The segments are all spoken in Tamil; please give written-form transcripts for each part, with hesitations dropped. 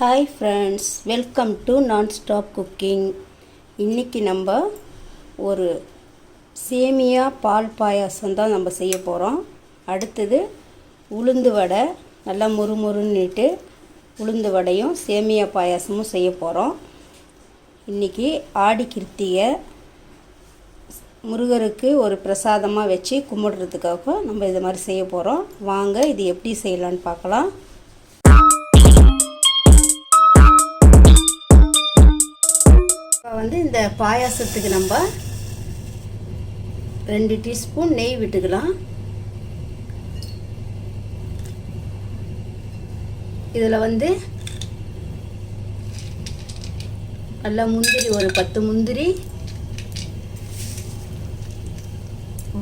Hi friends, welcome to nonstop cooking. இன்றைக்கி நம்ம ஒரு சேமியா பால் பாயாசம் தான் நம்ம செய்ய போகிறோம். அடுத்தது உளுந்து வடை, நல்லா முறுமுறுன்னுட்டு உளுந்து வடையும் சேமியா பாயாசமும் செய்ய போகிறோம். இன்றைக்கி ஆடி கிருத்திகை, முருகருக்கு ஒரு பிரசாதமாக வச்சு கும்பிடுறதுக்காக நம்ம இது மாதிரி செய்ய போகிறோம். வாங்க இது எப்படி செய்யலான்னு பார்க்கலாம். இந்த பாயாசத்துக்கு நம்ம 2 டீஸ்பூன் நெய் விட்டுக்கலாம். இதில் நல்லா முந்திரி, ஒரு 10 முந்திரி,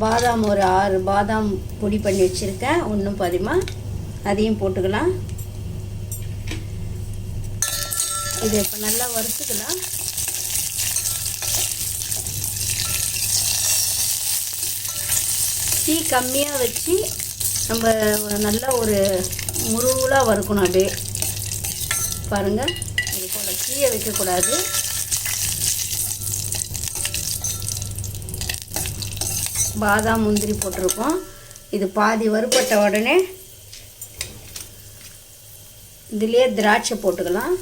பாதாம் ஒரு 6 பாதாம் பொடி பண்ணி வச்சுருக்கேன், ஒன்றும் பாதியமாக அதையும் போட்டுக்கலாம். இதை இப்போ நல்லா வறுத்துக்கலாம். தீ கம்மியாக வச்சு நம்ம நல்லா ஒரு முருகலாக வறுக்கணும். அப்படியே பாருங்கள், இது போல் தீயை வைக்கக்கூடாது. பாதாம் முந்திரி போட்டிருக்கோம். இது பாதி வறுப்பட்ட உடனே இதுலேயே திராட்சை போட்டுக்கலாம்.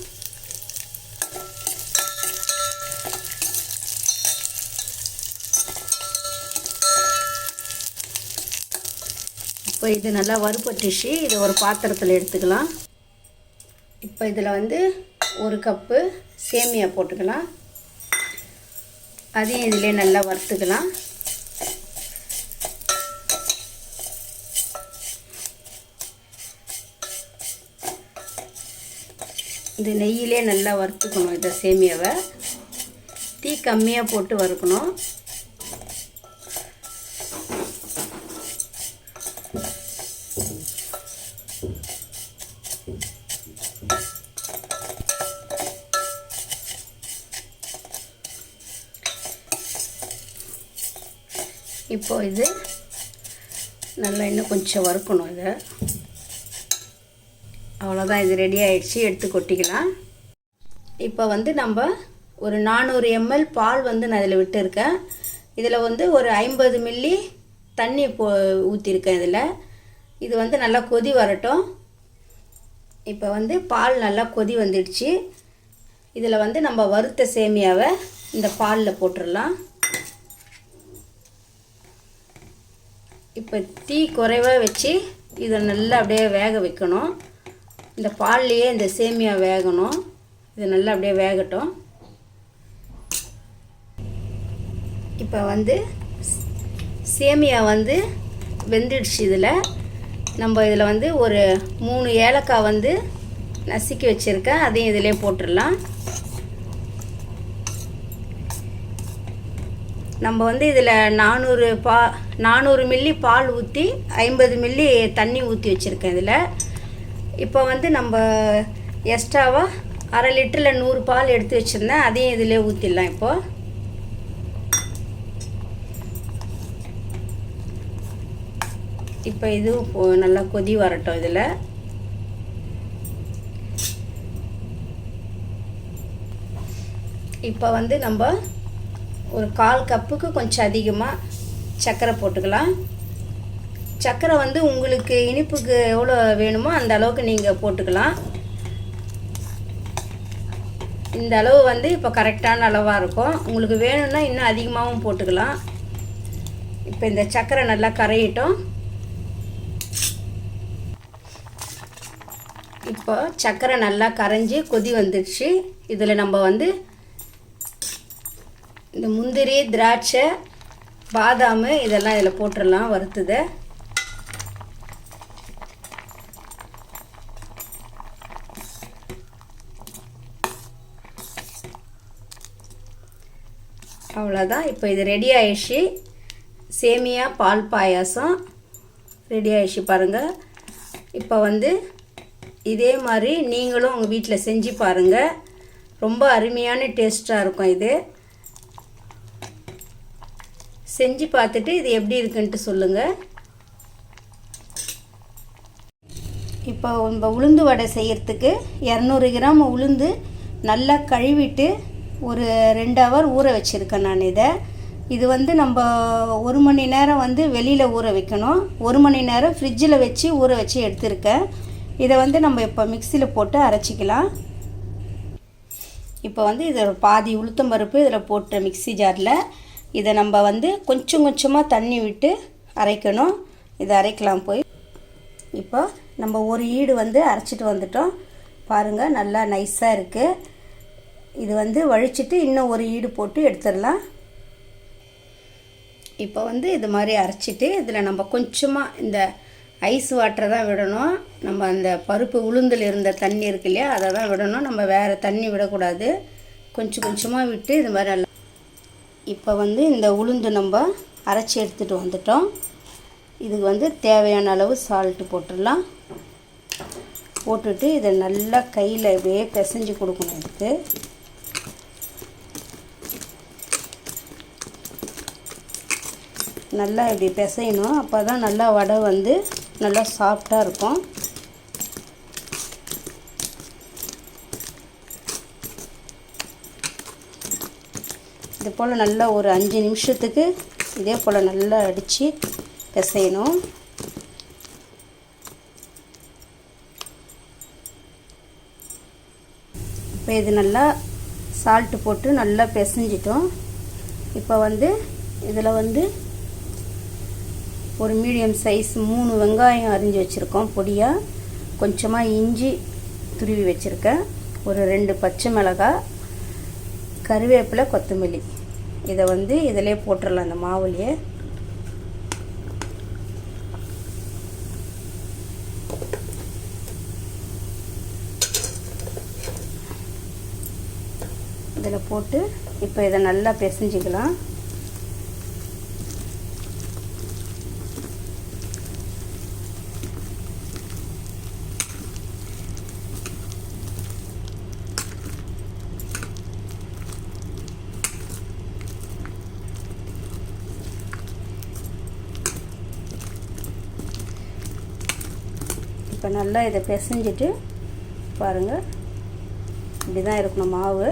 இப்போ இது நல்லா வறுபட்டுச்சு. இதை ஒரு பாத்திரத்தில் எடுத்துக்கலாம். இப்போ இதில் 1 கப்பு சேமியா போட்டுக்கலாம். அதையும் இதிலே நல்லா வறுத்துக்கலாம். இது நெய்யிலே நல்லா வறுத்துக்கணும். இதை சேமியாவை தீ கம்மியாக போட்டு வறுக்கணும். இப்போ இது நல்லா இன்னும் கொஞ்சம் வறுக்கணும். இதை அவ்வளோதான், இது ரெடி ஆகிடுச்சு. எடுத்து கொட்டிக்கலாம். இப்போ நம்ம ஒரு 400 ml பால் நான் இதில் விட்டுருக்கேன். இதில் ஒரு 50 மில்லி தண்ணி ஊற்றிருக்கேன். இது நல்லா கொதி வரட்டும். இப்போ பால் நல்லா கொதி வந்துடுச்சு. இதில் நம்ம வறுத்த சேமியாவை இந்த பாலில் போட்டுடலாம். இப்போ தீ குறைவாக வச்சு இதை நல்லா அப்படியே வேக வைக்கணும். இந்த பால்லையே இந்த சேமியா வேகணும். இது நல்லா அப்படியே வேகட்டும். இப்போ சேமியா வெந்துடுச்சு. இதில் நம்ம இதில் ஒரு 3 ஏலக்காய் நசுக்கி வச்சுருக்கேன், அதையும் இதிலே போட்டுடலாம். நம்ம இதில் 400 மில்லி பால் ஊற்றி 50 மில்லி தண்ணி ஊற்றி வச்சுருக்கேன். இதில் இப்போ நம்ம எக்ஸ்ட்ராவாக 1/2 லிட்டரில் 100 பால் எடுத்து வச்சுருந்தேன், அதையும் இதிலே ஊற்றிடலாம். இப்போ இதுவும் நல்லா கொதி வரட்டும். இதில் இப்போ நம்ம ஒரு 1/4 கப்புக்கு கொஞ்சம் அதிகமாக சர்க்கரை போட்டுக்கலாம். சர்க்கரை உங்களுக்கு இனிப்புக்கு எவ்வளோ வேணுமோ அந்த அளவுக்கு நீங்கள் போட்டுக்கலாம். இந்த அளவு இப்போ கரெக்டான அளவாக இருக்கும். உங்களுக்கு வேணும்னா இன்னும் அதிகமாகவும் போட்டுக்கலாம். இப்போ இந்த சர்க்கரை நல்லா கரையிட்டும். இப்போ சர்க்கரை நல்லா கரைஞ்சி கொதி வந்துடுச்சு. இதில் நம்ம இந்த முந்திரி, திராட்சை, பாதாம் இதெல்லாம் இதில் போட்டுடலாம் வறுத்ததை. அவ்வளோதான். இப்போ இது ரெடி ஆயிடுச்சு. சேமியா பால் பாயாசம் ரெடி ஆயிடுச்சு பாருங்கள். இப்போ இதே மாதிரி நீங்களும் உங்கள் வீட்டில் செஞ்சு பாருங்கள். ரொம்ப அருமையான டேஸ்ட்டாக இருக்கும். இது செஞ்சு பார்த்துட்டு இது எப்படி இருக்குன்ட்டு சொல்லுங்கள். இப்போ நம்ம உளுந்து வடை செய்கிறதுக்கு 200 கிராம் உளுந்து நல்லா கழுவிட்டு ஒரு 2 ஹவர் ஊற வச்சுருக்கேன் நான். இது வந்து நம்ம 1 மணி நேரம் வந்து வெளியில் ஊற வைக்கணும், 1 மணி நேரம் ஃப்ரிட்ஜில் வச்சு ஊற வச்சு எடுத்துருக்கேன். இதை வந்து நம்ம இப்போ மிக்சியில் போட்டு அரைச்சிக்கலாம். இப்போ வந்து இதில் பாதி உளுத்தம்பருப்பு இதில் போட்ட மிக்சி ஜாரில் இதை நம்ம வந்து கொஞ்சம் கொஞ்சமாக தண்ணி விட்டு அரைக்கணும். இதை அரைக்கலாம் போய். இப்போ நம்ம ஒரு ஈடு வந்து அரைச்சிட்டு வந்துட்டோம் பாருங்கள், நல்லா நைஸாக இருக்குது. இது வந்து வழிச்சிட்டு இன்னும் ஒரு ஈடு போட்டு எடுத்துடலாம். இப்போ வந்து இது மாதிரி அரைச்சிட்டு இதில் நம்ம கொஞ்சமாக இந்த ஐஸ் வாட்டரை தான் விடணும். நம்ம அந்த பருப்பு உளுந்தில் இருந்த தண்ணி இருக்கு இல்லையா, அதை தான் விடணும். நம்ம வேறு தண்ணி விடக்கூடாது. கொஞ்சம் கொஞ்சமாக விட்டு இது மாதிரி நல்லா. இப்போ வந்து இந்த உளுந்து நம்ம அரைச்சி எடுத்துகிட்டு வந்துட்டோம். இதுக்கு வந்து தேவையான அளவு சால்ட்டு போட்டுடலாம். போட்டுட்டு இதை நல்லா கையில் இப்படியே பிசைஞ்சு கொடுக்கணும். இதுக்கு நல்லா இப்படி பிசையணும். அப்போ தான் நல்லா வடை வந்து நல்லா சாஃப்டாக இருக்கும். இது போல் நல்லா ஒரு 5 நிமிஷத்துக்கு இதே போல் நல்லா அடித்து பிசையணும். இப்போ இது நல்லா சால்ட்டு போட்டு நல்லா பிசைஞ்சிட்டோம். இப்போ வந்து இதில் வந்து ஒரு மீடியம் சைஸ் 3 வெங்காயம் அரிஞ்சு வச்சுருக்கோம் பொடியாக, கொஞ்சமாக இஞ்சி துருவி வச்சுருக்கேன், ஒரு 2 பச்சை மிளகாய், கருவேப்பிலை, கொத்தமல்லி. இதை வந்து இதிலே போட்டுடலாம். அந்த மாவுலையே இதில் போட்டு இப்போ இதை நல்லா பிசைஞ்சிக்கலாம். இப்போ நல்லா இதை பிசைஞ்சிட்டு பாருங்கள், இப்படி தான் இருக்கணும் மாவு.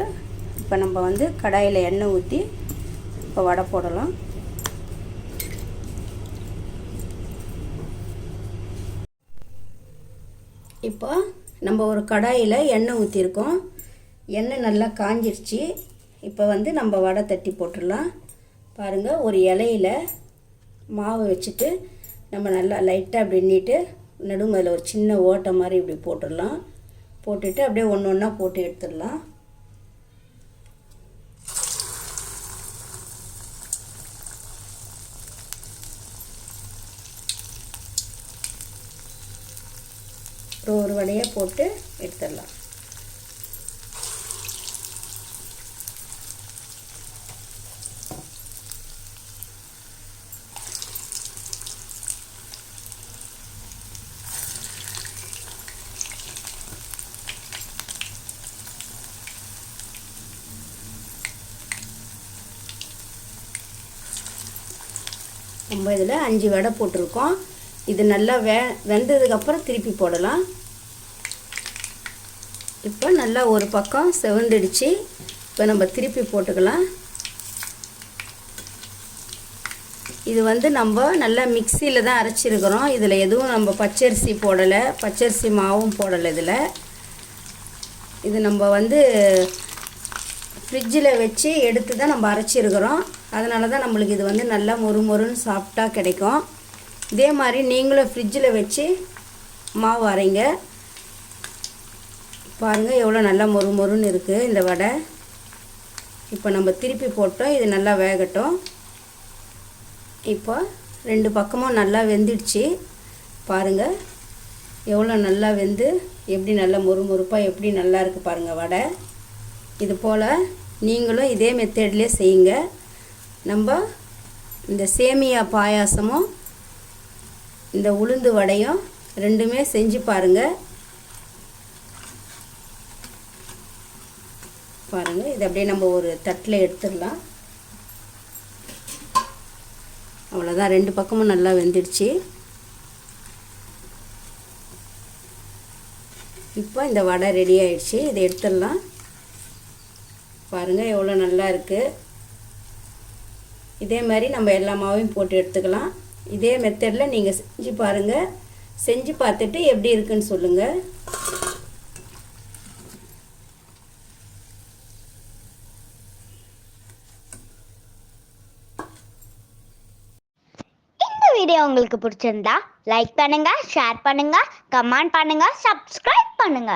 இப்போ நம்ம வந்து கடாயில் எண்ணெய் ஊற்றி இப்போ வடை போடலாம். இப்போ நம்ம ஒரு கடாயில் எண்ணெய் ஊற்றிருக்கோம். எண்ணெய் நல்லா காஞ்சிருச்சு. இப்போ வந்து நம்ம வடை தட்டி போட்டுடலாம். பாருங்கள், ஒரு இலையில மாவு வச்சுட்டு நம்ம நல்லா லைட்டாக அப்படி எண்ணிட்டு நடுமதில் ஒரு சின்ன ஓட்டை மாதிரி இப்படி போட்டுடலாம். போட்டுட்டு அப்படியே ஒன்று ஒன்றா போட்டு எடுத்துடலாம். ஒரு வடையை போட்டு எடுத்துடலாம். நம்ம இதில் 5 வடை போட்டிருக்கோம். இது நல்லா வெந்ததுக்கப்புறம் திருப்பி போடலாம். இப்போ நல்லா ஒரு பக்கம் செவந்துடுச்சு. இப்போ நம்ம திருப்பி போட்டுக்கலாம். இது வந்து நம்ம நல்லா மிக்சியில் தான் அரைச்சிருக்கிறோம். இதில் எதுவும் நம்ம பச்சரிசி போடலை, பச்சரிசி மாவும் போடலை. இது நம்ம வந்து ஃப்ரிட்ஜில் வச்சு எடுத்து தான் நம்ம அரைச்சிருக்கிறோம். அதனால தான் நம்மளுக்கு இது வந்து நல்லா மொறுமொறுன்னு சாஃப்டாக கிடைக்கும். இதே மாதிரி நீங்களும் ஃப்ரிட்ஜில் வச்சு மாவு அரைங்க. பாருங்கள் எவ்வளோ நல்லா மொறுமொறுன்னு இருக்குது இந்த வடை. இப்போ நம்ம திருப்பி போட்டோம். இது நல்லா வேகட்டும். இப்போ 2 பக்கமும் நல்லா வெந்துடுச்சு. பாருங்கள் எவ்வளோ நல்லா வெந்து எப்படி நல்லா மொறுமொறுப்பாக எப்படி நல்லா இருக்குது பாருங்கள் வடை. இது போல் நீங்களும் இதே மெத்தட்லேயே செய்யுங்க. நம்ம இந்த சேமியா பாயாசமும் இந்த உளுந்து வடையும் ரெண்டுமே செஞ்சு பாருங்கள். பாருங்கள், இது அப்படியே நம்ம ஒரு தட்டில் எடுத்துடலாம். அவ்வளோதான், 2 பக்கமும் நல்லா வெந்துடுச்சு. இந்த வடை ரெடி ஆயிடுச்சு. இதை எடுத்துடலாம். பாருங்கள் எவ்வளோ நல்லா இருக்குது. இதே மாதிரி நம்ம எல்லா மாவையும் போட்டு எடுத்துக்கலாம். இதே மெத்தடில் நீங்கள் செஞ்சு பாருங்கள். செஞ்சு பார்த்துட்டு எப்படி இருக்குன்னு சொல்லுங்கள். வீடியோ உங்களுக்கு பிடிச்சிருந்தா லைக் பண்ணுங்க, ஷேர் பண்ணுங்க, கமெண்ட் பண்ணுங்க, சப்ஸ்கிரைப் பண்ணுங்க.